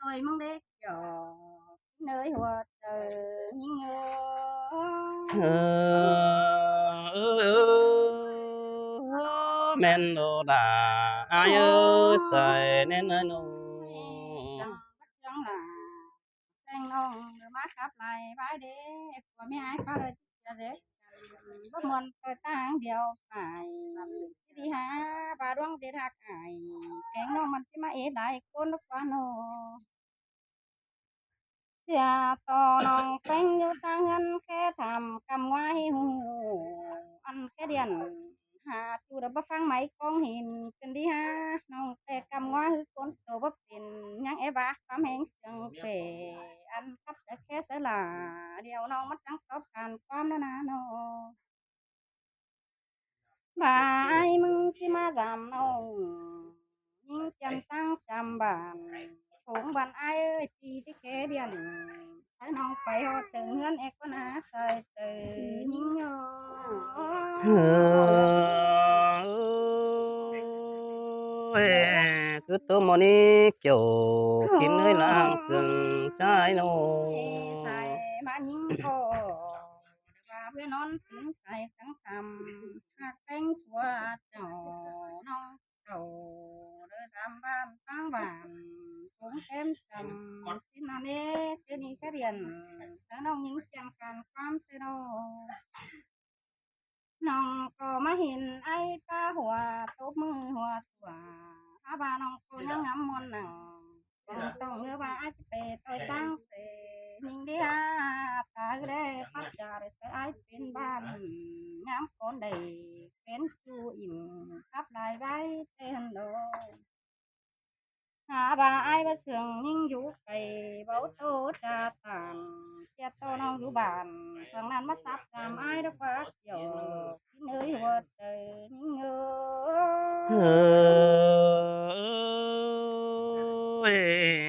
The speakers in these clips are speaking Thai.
ơi mong đế cho nơi hoa trời nhưng men đồ đà ai ơi say nên nơi nô chẳng bắt chẳng là sen non đưa mắt khắp lại bãi đế của mấy ai có đời cha đế bất muôn tôi tăng điều phải đi ha bà đoán đi thạc ai kén nó mình chỉ mà ế đại con nó quá nô tia to nong phanh như ta ngân khe thầm cầm ngoài hù ăn cái điện hà chu đã bắt phang máy con hình chân đi ha nong tè cầm ngoài hư con tổ bắp tiền nhang e ba cắm hẹn sừng phê ăn cắp sẽ là điều nong mắt trắng tóc càn con nó na nó bà ai mừng chi mà giảm nong nhưng chân tăng chăm bàn cũng bạn ai ơi chi cái kế điện thấy non phải họ tự ngân e con á sai từ những cứ tô moni kiểu kín nơi làng rừng trái nô sai mà những cô và với non tiếng sai trắng cằm hạt cánh của trò non trầu đôi tam ban tăng vàng cũng em cầm xin anh ấy chơi đi cái điện nó non những chẳng càng quan thế đâu nong có mà hình ai pa hòa tốt mưa hòa tỏa ba nong có nhang ngắm mòn nằng còn tông ngựa ba ai pe tôi tăng se nhìn đi ha ta cái phát ra để sẽ ai bên ban ngắm con đầy kén chu in khắp lại vai tên đồ bà ai ba sườn nhưng vũ cày bảo tô trà tàn xe tô nong vũ bàn thằng nan mắt sắp làm ai đó quá chiều nơi hoa trời nhưng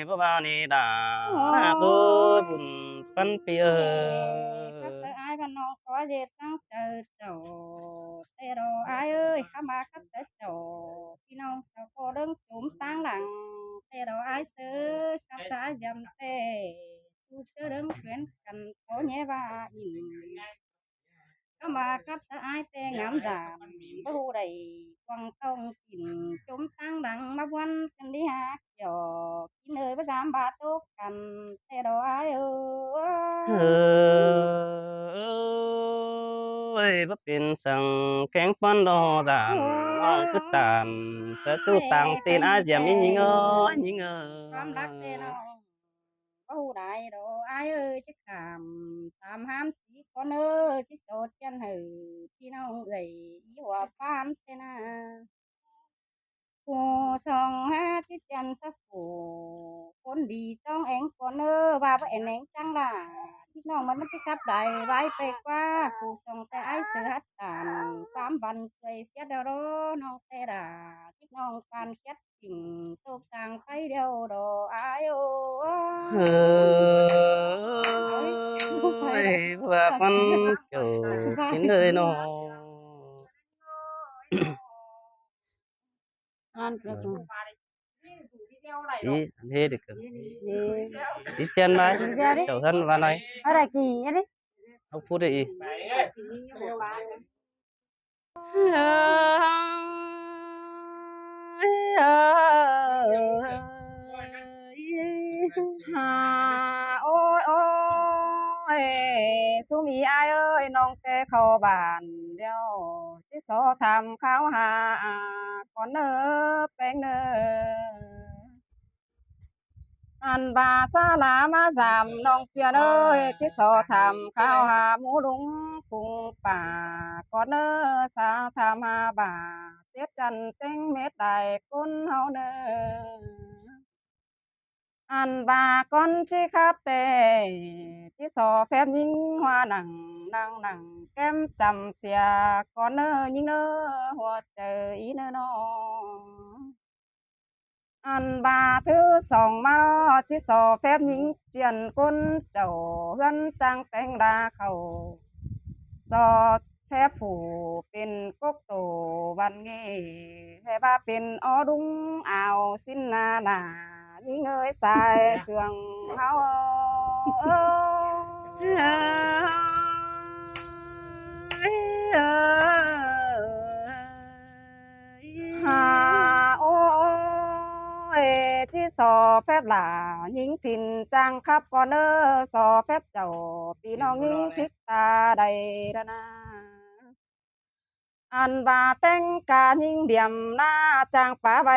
bố ba ni đà tôi buồn phân pia khắp sợ ai mà nó có dệt sang trời trầu tê đồ ai ơi khắp mà khắp sợ trầu khi nông sao có đứng chúng tăng lặng tê đồ ai sớ khắp xã dầm tê tu sớ đứng khuyến cần có nhé và nhìn có mà khắp xã ai tê ngắm giảm bố đầy quăng tông kìm chúng tăng lặng mà quan cần đi hát cho khi nơi với giảm ba tốt cần tê đồ ai ơi bắp bên sang kén pan đo đàn ong cứ tàn sẽ tu tàng tiền ai giảm nhí ngơ con đắc tên ông bố đại đồ ai ơi chứ khảm xàm ham xí con ơi chứ sốt chân hử khi nào gầy ý hòa phan tên à cô song ha chứ chân sắc phủ con đi trong em con ơi và với em chẳng là chứ nào mà nó chứ cắp đại vai pe qua cô song tay ai sửa hát tàn tám văn xoay xét đâu đó nó tê đà chứ nào can xét tình tốt sang thấy đâu đồ ai ô ơi và con kiểu đến nơi nó ăn được đi thế được đi chen lại chậu thân vào này ở đây kỳ nhá đi không phút đi ôi ôi su mi ai ơi nong tê khâu bàn đeo chỉ số tham khảo hà con nơ bên nơ ăn bà sa lá mà giảm nong chia ơi chỉ số tham khảo hà mũ đúng phùng bà con nơ sa tham hà bà tiết trần tinh mét đại côn hậu nơ ăn bà con chỉ khắp tề chỉ so phép những hoa nằng nằng nằng kem chầm xìa con nơ những nơ hoa trời ý nơ nó ăn bà thứ sòng mà nó chỉ so phép những chuyện côn trầu gân trang tên đa khẩu do phép phủเป็นcốc tổ văn nghề phép baเป็นó đúng ảo xin là ยิ่งเอ้ยสายเสื่องเฮาหาโอ้ยที่สอแฟบหล่ายิงถิ่นจังครับก่อนเนอสอแฟบเจ้าพี่น้องยิงทิกตาใดละนาอันบาแต่งกายิงเดี่ยมหน้าจางป่าใบ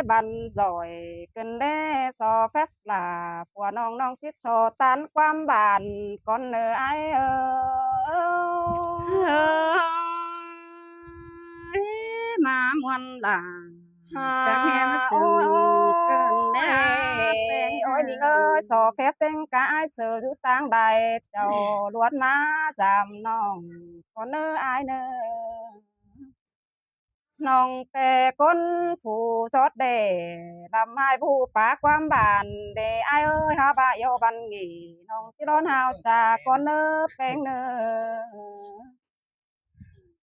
บันซอยเกินแน่สอแฟบหล่าผัวน้องน้องจิตโซตันความบานก่อนเนอไอมามวนหลา หา จังแฮมาสึงเกินแน่แต่ง โอ้ยนี่เอ้ยสอเพชรเต็งกายเสืออยู่ต่างใดเจ้าลวดมาจำน้องก่อนเนออายเนอน้องแต่คนผู้จดเดลำไม้ผู้ปากความบานเดอายเอ้ยฮาบะโยบันงีน้องจิร้อนหาวจากก่อนเนอแป้งเนอ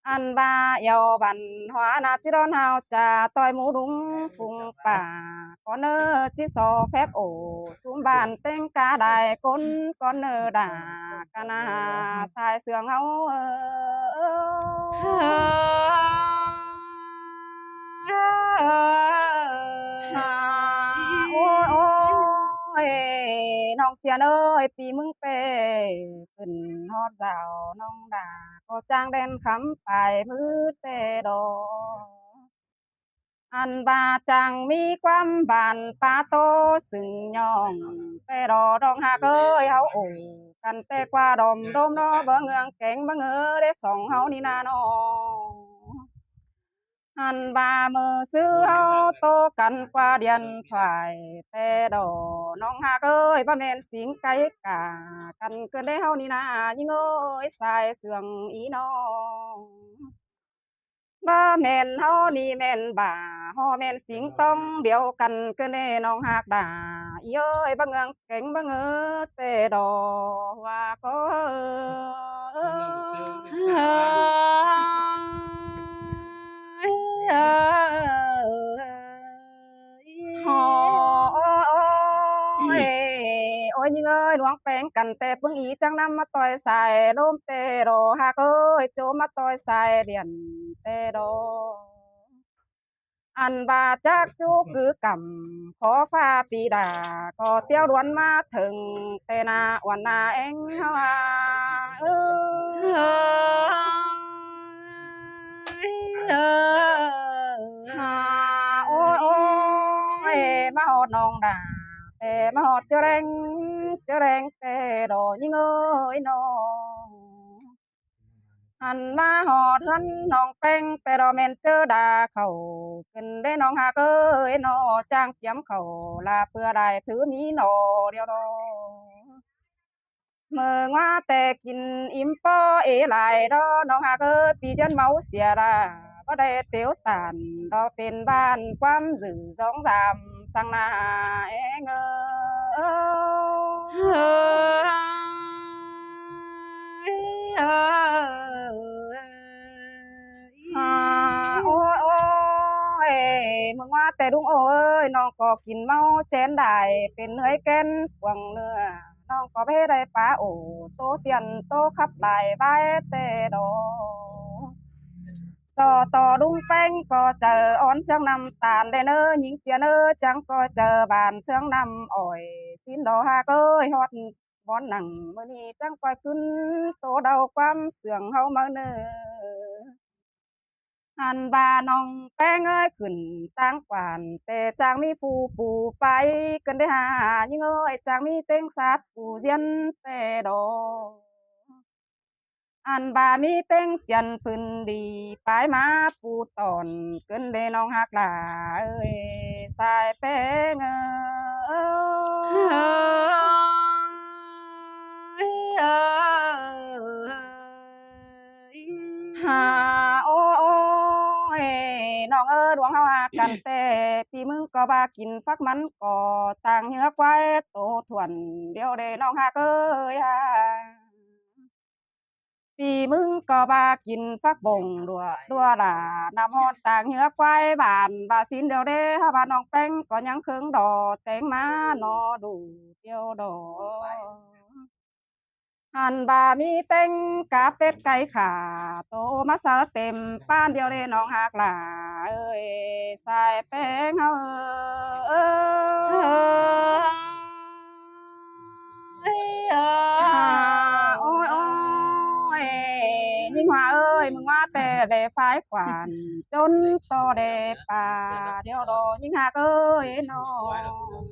อันบาเยาบันหัวนาจิร้อนหาวจาต่อยหมูดุงฟุงป่าก่อนเนอจิสอแฟบโอสุมบานเต็งกาได้คนก่อนเนอด่ากะนาสายเสืองเฮาหาโอ้ยโอ้ยน้องเจียนเอ้ยปีมึงเปขึ้นฮอดสาวน้องด่าก็จ้างเด่นคำไปมือเตดออันบาจังมีความบานปาโตซึ่งย่องแต่ดอดองหากเอ้ยเฮาโอ้กันแต่กว่าดอมโดมนอบ่เงืองเก่งบ่เงอได้สองเฮานี่นาน้องอันบามือซื้อเฮาโตกันกว่าเดียนถ่ายแต่ดอน้องหากเอ้ยบ่แม่นสิงไก่กากันเกินได้เฮานี่นายิ่งเอ้ยสายเสื่องอีน้องบ่แม่นเฮานี่แม่นบ่าเฮาแม่นสิงต้องเดียวกันเกินได้น้องหากด่าอีเอ้ยบ่เงืองเก่งบ่เงอแต่ดอว่าก็ฮอโอ้ยโอ้ยยิงเอ้ยหลวงแปลงกันแต่ปึงอีจังนำมาต่อยใส่ลมเตโรหากเอ้ยโจมาต่อยใส่เดียนเตโรอันบาจากจูคือกำขอฟ้าปีดาก็เตี้ยวล้วนมาถึงเตนาวันนาเองฮาเอฮาโอ้ยโอ้ยมาหอดน้องดาแต่มาหอดเจเรงแต่ดอยิ่งเอ้ยน้องหันมาหอดหันน้องแป้งแต่ดอแม่นเจอดาเขาขึ้นได้น้องหากเอ้ยนอจ้างเจียมเขาลาเพื่อได้ถือมีหนอเดียวดอเมื่อว่าแต่กินอิ่มป้อเอหลายดอน้องหากเอ้ยปีจันเมาเสียราก็ได้เตียวตานดอเป็นบ้านความสื่อสองสามสังนาเองฮาโอ้ยโอ้ยมึงว่าแต่ลุงโอ้ยน้องก็กินเมาแจนได้เป็นเนื้อแก่นกวางเนื้อน้องก็ไปได้ปลาโอ้โตเตียนโตขับหลายใบแต่ดอสอต่อลุงแป้งก็เจออ่อนเสียงน้ำตาลได้เนอหญิงเจียเนอจังก็เจอบานเสียงน้ำอ้อยสินดอหากเอ้ยฮอดบอนหนังมื้อนี้จังปล่อยขึ้นโตเดาความเสื่องเฮามาเนอ หันบาน้องแป้งเอ้ยขึ้นตั้งกวานแต่จางมีฟูปูไปกันได้หายิ่งเอ้ยจางมีเต็งสัตว์ปูเย็นแต่ดออันบามีเต็งจันฟืนดีปลายมาปูตอนเกินเลยน้องหักหลาเอ้ยสายแป้งหาโอ้ยน้องเอ้ยดวงเฮาหากันแต่ปีมึงก็บากินฟักมันก็ต่างเหือกไว้โตถ่วนเดียวเด้น้องหักเอ้ย ปีมึงก็บากินฟักบงดัวล่ะน้ำฮอดต่างเหือควายบ้านบาสินเดียวเด้ฮาบ้านน้องแป้งก็ยังเคิงดอแต่งมานอดูเดียวดอหันบามีเต็งกาเป็ดไก่ขาโตมาเสอเต็มป้านเดียวเลยน้องหักหลาเอ้ยสายแป้งเอ้โอ้ยโอ้ยยิ่งว่าเอ้ยมึงว่าแต่เดฝ่ายกวานจนโตเดป่าเดียวดอยิ่งหักเอ้ยน้อง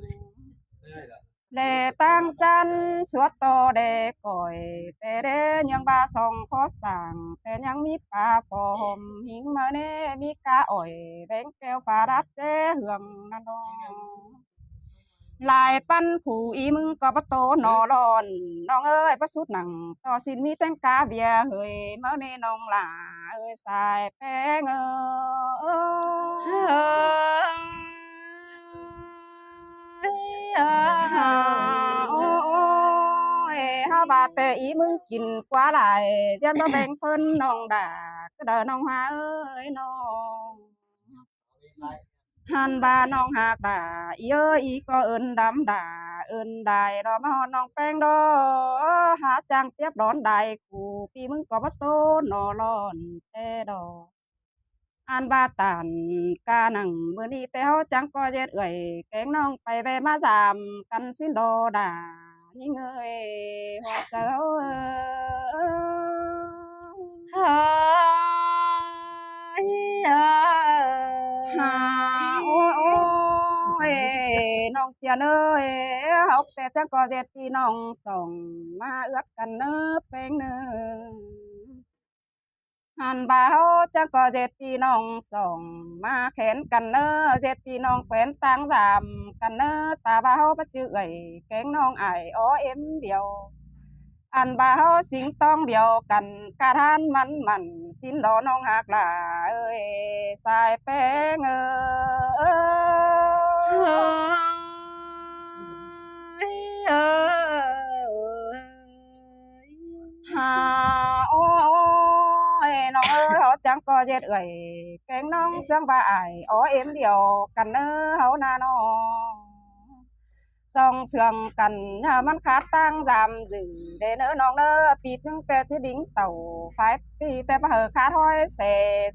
เลตั้งจันสวดโตเดก่อยแต่เดยังบาสองขอสั่งแต่ยังมีปลาฟอมหิงมาเน่มีกาอ่อยแบงแก้วฟ้ารัดเจ้เหืองนั่นดองลายปั้นผู้อีมึงก็ปะโตนอร้อนน้องเอ้ยประสุดหนังต่อสินมีแตงกาเบียเฮยเมื่อนี่น้องหลาเอ้ยสายแป้งโอ้ยเฮาบาแต่อีมึงกินกว่าหลายเจียมบ่แบ่งเพิ่นน้องด่าก็เด้อน้องหาเอ้ยน้องหันบาน้องหักด่าอีเอ้ยอีก็เอิ้นดำด่าเอิ้นได้ดอกมาฮอดน้องแป้งดอหาจังเตียบดอนได้กูปีมึงก็บ่โตนอร้อนแต่ดอกอันบาตันกานังมื้อนี้แต่เฮาจังก็เย็ดเอ่ยแกงน้องไปแวะมาสามกันสินดอด่ายิ่งเอ้ยหัวเจ้าหาโอ้ยโอ้ยน้องเจียนเอ้ยเฮาแต่จังก็เย็ดพี่น้องส่งมาเอื้อกันเน้อแป้งเน้อหันบ่าวจังก็เจ็ดพี่น้องสองมาแขนกันเน้อเจ็ดพี่น้องแขวนตั้งสามกันเน้อตาบ่าวปะจื้อเอ่ยแกงน้องไออ้อเอ็มเดียวอันบ่าวสิงต้องเดียวกันกะทานมันสินดอน้องหักหลาเอ้ยสายแป้งหาโอ้ยน้องเอ้ยเฮาจังก็เจ็ดเอ่ยแกงน้องเสียงบ่าอ้ายอ้อเอ็มเดียวกันเน้อเฮานาน้องสองเสื่องกันมันขาดตั้งจำจื่อเด้อเน้อน้องเน้อปีถึงแต่สิดิ้งเต่าฝ่ายตีแต่บ่เหอขาดห้อยเส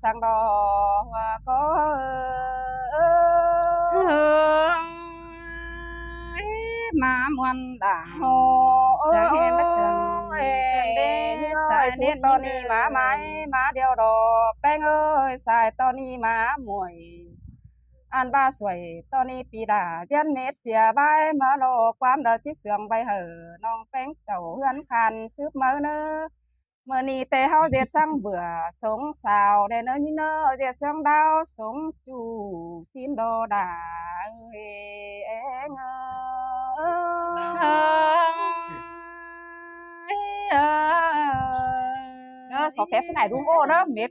สังดอกก็มาม่วนด่าโอ้จะเห็นมาเสื่องเด้สายเน้นตอนนี้มาไหมมาเดียวดอกแป้งเอ้ยสายตอนนี้มามวยอันบ้าสวยตอนนี้ปีดาเจียนเม็ดเสียใบมาโลความเดาจิเสื่องใบเหอน้องแป้งเจ้าเฮือนคันซึบมาเนอเมื่อนี้แต่เฮาเจ็ดสั่งเบื่อสงสาวได้เนอนี่เนอเจ็ดสั่งดาวสงจูสินโดดาเอ้ยเองđó xỏ phép cái này đúng ô đó mệt